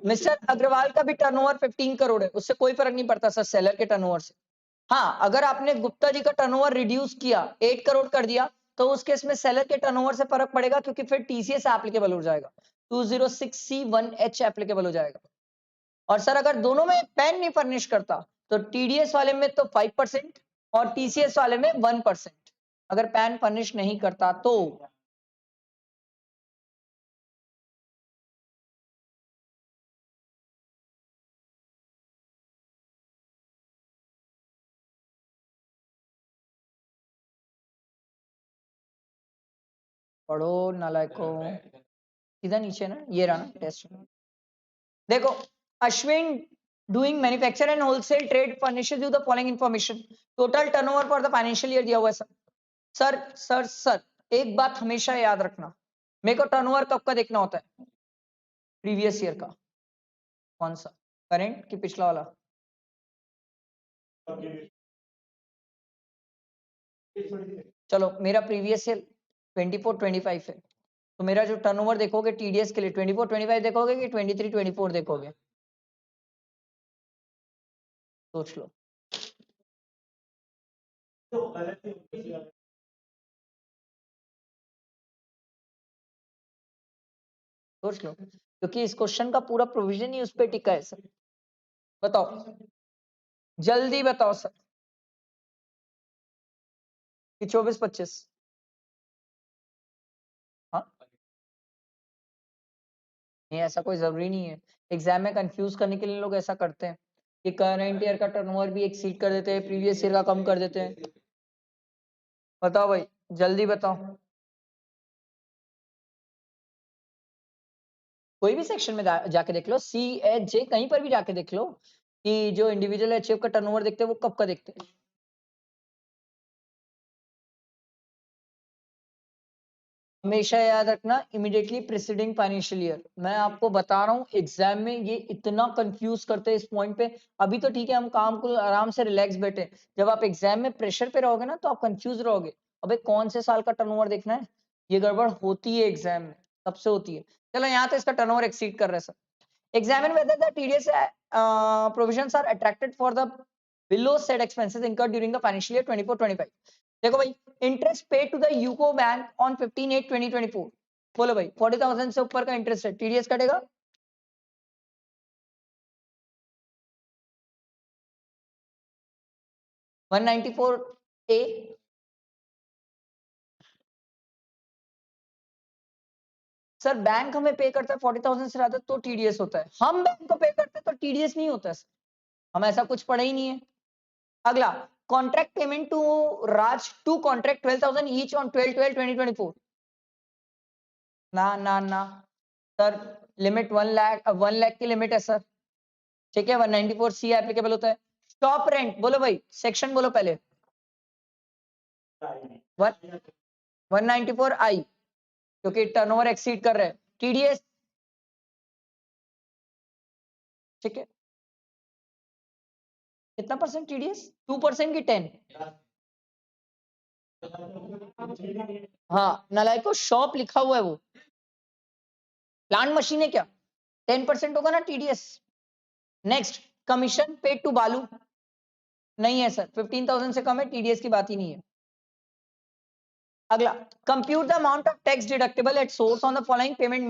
Speaker 1: मिस्टर अग्रवाल का भी टर्नओवर 15 करोड़ है, उससे कोई फर्क नहीं पड़ता सर सेलर के टर्नओवर से। हाँ, अगर आपने गुप्ता जी का टर्नओवर रिड्यूस किया 8 करोड़ कर दिया तो उस केस में सेलर के टर्नओवर से फर्क पड़ेगा क्योंकि फिर टीसीएस एप्लीकेबल हो जाएगा, 206C1H एप्लीकेबल हो जाएगा। और सर अगर दोनों में पैन नहीं फर्निश करता तो टीडीएस वाले में तो 5% और टीसीएस वाले में 1%, अगर पैन फर्निश नहीं करता तो। पढ़ो नालायको, सीधा नीचे ना, ये रहा ना टेस्ट। देखो, Ashwin doing manufacture and wholesale trade furnishes you the following information. Total turnover for the financial year दिया हुआ है सर। सर सर सर एक बात हमेशा याद रखना, मेरे को टर्नओवर कब का देखना होता है? प्रीवियस ईयर का। कौन सा, करेंट कि पिछला वाला? चलो मेरा प्रीवियस ईयर 24-25 है, तो मेरा जो टर्नओवर देखोगे टीडीएस के लिए 24-25 देखोगे कि 23-24 देखोगे? सोच लो। सोच लो, क्योंकि इस क्वेश्चन का पूरा प्रोविजन ही उस पर टिका है सर। बताओ, जल्दी बताओ सर कि 24-25। हाँ, नहीं ऐसा कोई जरूरी नहीं है, एग्जाम में कंफ्यूज करने के लिए लोग ऐसा करते हैं कि करंट ईयर का टर्नओवर भी एक्सीड कर देते हैं, प्रीवियस ईयर का कम कर देते हैं। बताओ भाई, जल्दी बताओ। कोई भी सेक्शन में जाके देख लो, CHJ कहीं पर भी जाके देख लो कि जो इंडिविजुअल एचएफ का टर्नओवर देखते हैं वो कब का देखते हैं। हमेशा याद रखना, इमीडिएटली प्रीसीडिंग फाइनेंशियल ईयर। मैं आपको बता रहा हूँ एग्जाम में ये इतना कंफ्यूज करते हैं इस पॉइंट पे। अभी तो ठीक है, हम काम को आराम से रिलैक्स बैठे, जब आप एग्जाम में प्रेशर पे रहोगे ना तो आप कंफ्यूज रहोगे, अबे कौन से साल का टर्नओवर देखना है। ये गड़बड़ होती है एग्जाम में, सबसे होती है। चलो यहाँ तो इसका टर्नओवर एक्सीड कर रहे हैं sir. Examine whether the TDS provisions are attracted for the below said expenses incurred during the financial year 24-25। देखो भाई, interest pay to the UCO bank on 15/8/2024। बोलो भाई, 40,000 से ऊपर का इंटरेस्ट है, टीडीएस कटेगा? One 194A। सर बैंक हमें पे करता है 40,000 से ज्यादा तो टीडीएस होता है, हम बैंक को पे करते हैं तो टीडीएस नहीं होता है सर, हम ऐसा कुछ पढ़ा ही नहीं है। अगला, contract payment to Raj, two contract 12,000 each on 12/12/2024. ना सर, लिमिट 1 लाख, 1 लाख की लिमिट है सर, ठीक है, 194C एप्लीकेबल होता है। स्टॉप रेंट बोलो भाई, सेक्शन बोलो पहले। 194I, क्योंकि टर्नओवर एक्सीड कर रहे हैं। टीडीएस, ठीक है, कितना परसेंट टीडीएस? 2% की 10? हाँ, नालायको शॉप लिखा हुआ है वो, प्लांट मशीन है क्या? 10% होगा ना TDS. Next, commission paid to Balu, नहीं है सर, 15,000 से कम है, टीडीएस की बात ही नहीं है। अगला, compute the amount of tax deductible at source on the following payment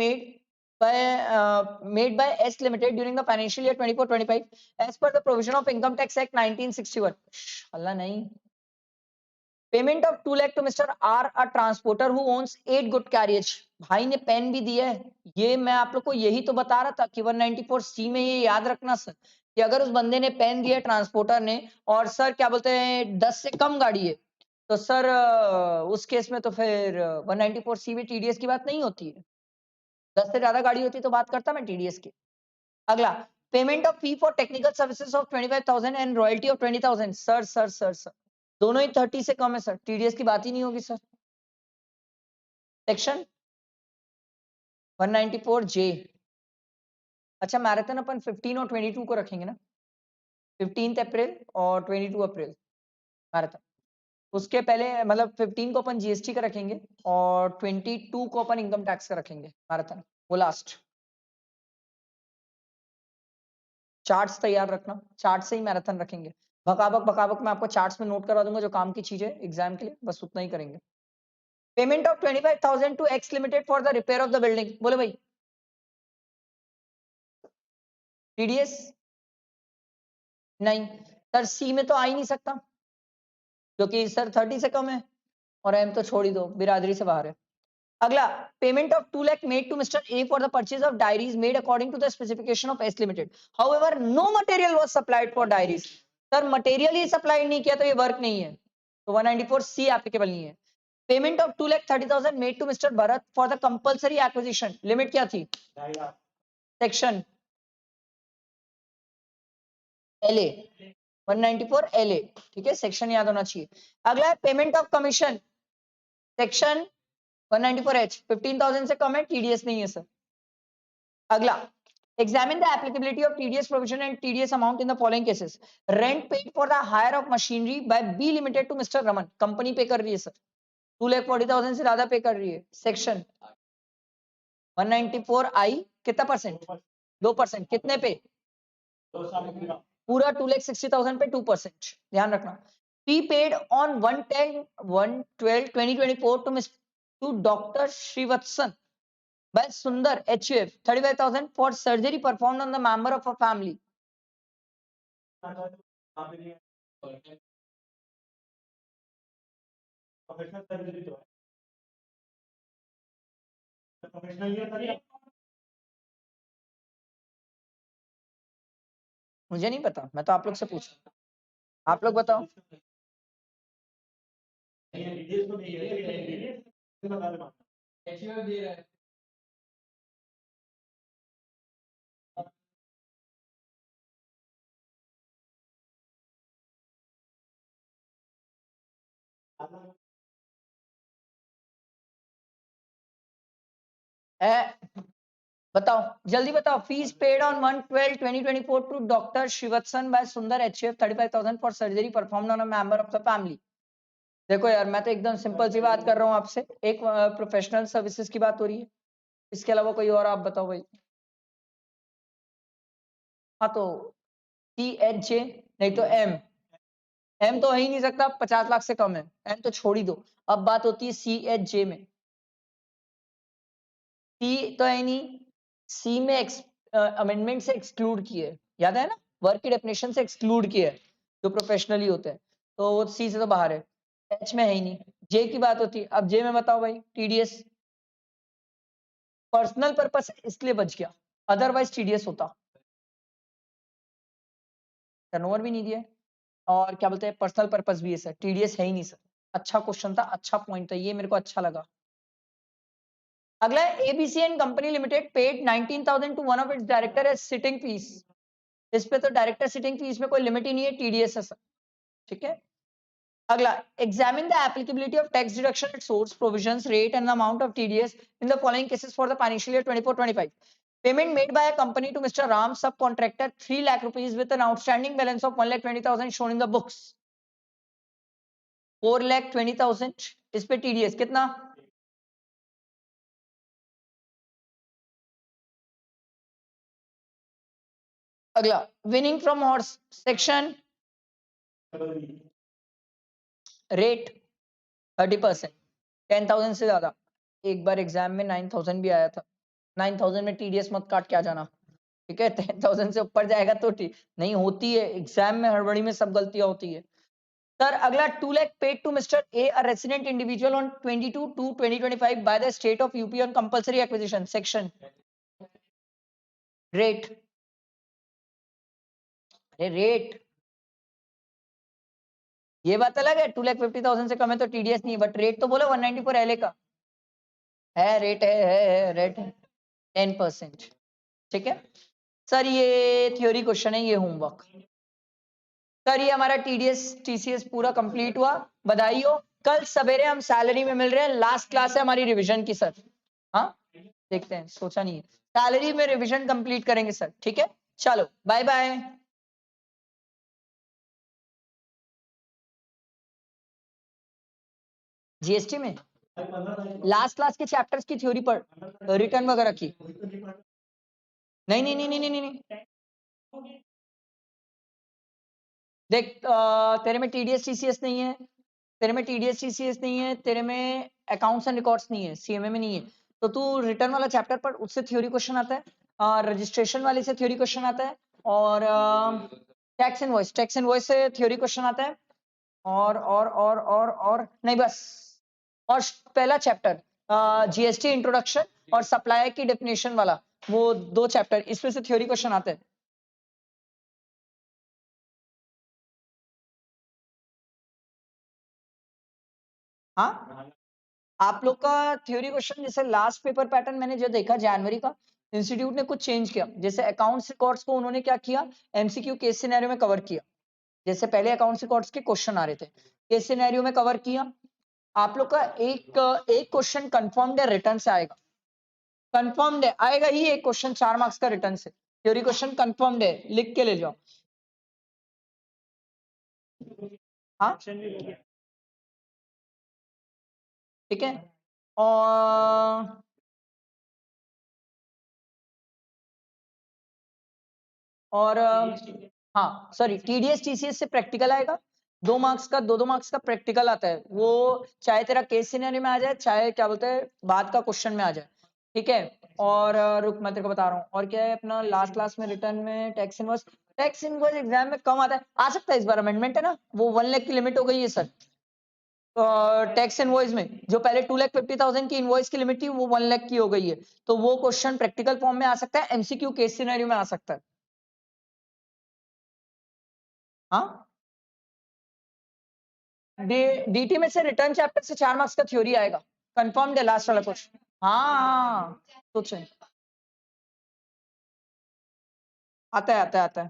Speaker 1: made by S Limited during the financial year 24-25 as per the provision of Income Tax Act 1961. अल्लाह नहीं। Payment of 2 lakh to mister R, a transporter who owns 8 good carriage. भाई ने पेन भी दिया है, ये मैं आप लोग को यही तो बता रहा था कि 194C में ये याद रखना सर, कि अगर उस बंदे ने पेन दिया ट्रांसपोर्टर ने, और सर क्या बोलते हैं 10 से कम गाड़ी है, तो सर उस केस में तो फिर 194C में टीडीएस की बात नहीं होती है। 10 से ज्यादा गाड़ी होती तो बात करता मैं टीडीएस की। अगला, payment of fee for technical services of 25,000 and royalty of 20,000। Sir दोनों ही 30 से कम है सर, टीडीएस की बात ही नहीं होगी सर। Section 194J। अच्छा, मैराथन अपन 15 और 22 को रखेंगे ना, 15 अप्रैल और 22 अप्रैल मैराथन। उसके पहले मतलब 15 को अपन जीएसटी का रखेंगे और 22 को अपन इनकम टैक्स का रखेंगे मैराथन, वो लास्ट। चार्ट्स तैयार रखना, चार्ट से ही मैराथन रखेंगे। भकाबक मैं आपको चार्ट्स में नोट करवा दूंगा जो काम की चीज है एग्जाम के लिए, बस उतना ही करेंगे। Payment of 25,000 to X limited for the repair of the building, बोले भाई टीडीएस नहीं सर, सी में तो आ ही नहीं सकता क्योंकि सर 30 से कम है, और एम तो छोड़ ही दो, बिरादरी से बाहर है। अगला, payment of 2 lakh made to mister A for the purchase of diaries made according to the specification of S limited, however no material was supplied for diaries. Sir material ही सप्लाई नहीं किया तो ये वर्क नहीं है, तो 194C एप्लीकेबल नहीं है। Payment of 2,30,000 made to mister Bharat for the compulsory acquisition, limit क्या थी? सेक्शन LA 194 LA, ठीक है, सेक्शन याद होना चाहिए। अगला है payment of commission, section 194H, 15,000 से कम है, टीडीएस नहीं है सर। अगला, examine the applicability of TDS provision and TDS amount in the following cases. Rent paid for the hire of machinery by B Limited to Mr. Raman, company पे कर रही है सर, 2,40,000 से ज्यादा पे कर रही है। सेक्शन 194I, कितना परसेंट? 2%, कितने पे? पूरा 2,60,000 पे 2%, ध्यान रखना। Fee paid on 1/10/112/2024 to Dr. Srivatsan by Sundar HUF 35,000 for surgery performed on the member of a family. मुझे नहीं पता, मैं तो आप लोग से पूछ रहा हूं, आप लोग बताओ। बताओ जल्दी बताओ। Fees paid on 1/12/2024 to doctor Srivatsan by Sundar HUF 35,000 for surgery performed on a member of the family. देखो यार, मैं तो एकदम सिंपल सी बात कर रहा हूँ आपसे, एक प्रोफेशनल सर्विसेज की बात हो रही है, इसके अलावा कोई और आप बताओ भाई। हाँ तो THJ नहीं तो M तो हो ही नहीं सकता, 50 लाख से कम है, M तो छोड़ ही दो। अब बात होती है CHJ में, C तो है नहीं, C में अमेंडमेंट से एक्सक्लूड किए, याद है ना, वर्क की डेफिनेशन से एक्सक्लूड किया है जो प्रोफेशनली होते हैं, तो वो C से तो बाहर है। H में है ही नहीं, J की बात होती है। अब J में बताओ भाई, TDS पर्सनल पर्पस इसलिए बच गया, अदरवाइज TDS होता। टर्नओवर भी नहीं दिया, और क्या बोलते हैं पर्सनल पर्पस भी है सर, टीडीएस है ही नहीं सर। अच्छा क्वेश्चन था, अच्छा पॉइंट था, ये मेरे को अच्छा लगा। अगला है ABC and company limited paid 19,000 to one of its director as sitting fees. इस पे तो डायरेक्टर सिटिंग फीस में कोई लिमिट ही नहीं है, टीडीएस है सर, ठीक है। अगला, examine the applicability of tax deduction at source provisions rate and amount of TDS in the following cases for the financial year 24-25। Payment made by a company to mister Ram subcontractor 3 lakh rupees with an outstanding balance of 1,20,000 shown in the books. 4,20,000 इस पे टीडीएस कितना? अगला, winning from horse section rate 30%, 10,000 से ज्यादा। एक बार एग्जाम में 9,000 भी आया था, 9,000 में टीडीएस मत काट के आ जाना, ठीक है। 10,000 से ऊपर जाएगा तो ठीक नहीं, होती है एग्जाम में, हड़बड़ी में सब गलतियां होती है सर। अगला, 2 lakh paid to mister A a resident individual on 22/2/2025 by the state of UP on compulsory acquisition section rate. अरे रेट, ये बात अलग है, 2,50,000 से कम है तो टीडीएस नहीं है, बट रेट तो बोलो 194 एलए का है, रेट है रेट है 10%, ठीक है सर। ये थ्योरी क्वेश्चन है, ये होमवर्क सर। ये हमारा टीडीएस टीसीएस पूरा कंप्लीट हुआ, बधाई हो। कल सवेरे हम सैलरी में मिल रहे हैं, लास्ट क्लास है हमारी रिवीजन की सर। हाँ देखते हैं, सोचा नहीं है, सैलरी में रिवीजन कंप्लीट करेंगे सर, ठीक है। चलो बाय बाय। जीएसटी में लास्ट क्लास के चैप्टर्स की थ्योरी पर रिटर्न वगैरह की नहीं नहीं नहीं नहीं नहीं नहीं देख, तेरे में टीडीएस टीसीएस नहीं है, तेरे में टीडीएस टीसीएस नहीं है, तेरे में अकाउंट्स एंड रिकॉर्ड्स नहीं है, सीएमए में नहीं है, तो तू रिटर्न वाला चैप्टर पर, उससे थ्योरी क्वेश्चन आता है, रजिस्ट्रेशन वाले से थ्योरी क्वेश्चन आता है, और टैक्स इनवॉइस से थ्योरी क्वेश्चन आता है, और नहीं बस। और पहला चैप्टर जीएसटी इंट्रोडक्शन और सप्लायर की डेफिनेशन वाला, वो 2 चैप्टर, इसमें से थ्योरी क्वेश्चन आते हैं। हाँ, आप लोग का थ्योरी क्वेश्चन जैसे लास्ट पेपर पैटर्न मैंने जो देखा जनवरी का, इंस्टीट्यूट ने कुछ चेंज किया, जैसे अकाउंट्स रिकॉर्ड्स को उन्होंने क्या किया, एमसीक्यू केस सिनेरियो में कवर किया। जैसे पहले अकाउंट्स रिकॉर्ड्स के क्वेश्चन आ रहे थे, केस सिनेरियो में कवर किया। आप लोग का एक एक क्वेश्चन कंफर्म्ड है, रिटर्न से आएगा, कंफर्म्ड है, आएगा ही एक क्वेश्चन 4 मार्क्स का रिटर्न से, थ्योरी क्वेश्चन कंफर्म्ड है, लिख के ले जाओ। हाँ ठीक है। और और हाँ सॉरी, टीडीएस टीसीएस से प्रैक्टिकल आएगा, 2 मार्क्स का, 2-2 मार्क्स का प्रैक्टिकल आता है, वो चाहे तेरा केस सिनेरियो में आ जाए, चाहे क्या बोलते हैं बाद का क्वेश्चन में आ जाए, ठीक है। और रुक मैं तेरे को बता रहा हूँ, और क्या है अपना लास्ट क्लास में रिटर्न में टैक्स इनवर्स एग्जाम में कम आता है, आ सकता है, इस बार अमेंडमेंट है ना, वो 1 लाख की लिमिट हो गई है सर। टैक्स इनवॉइस में जो पहले 2,50,000 की इनवॉइस की लिमिट थी, वो 1 लाख की हो गई है, तो वो क्वेश्चन प्रैक्टिकल फॉर्म में आ सकता है, एमसीक्यू केस सिनेरियो में आ सकता है। हाँ, डीटी में से रिटर्न चैप्टर से 4 मार्क्स का थ्योरी आएगा, कंफर्म्ड है लास्ट वाला क्वेश्चन। हाँ, कुछ है, आता है आता है आता है।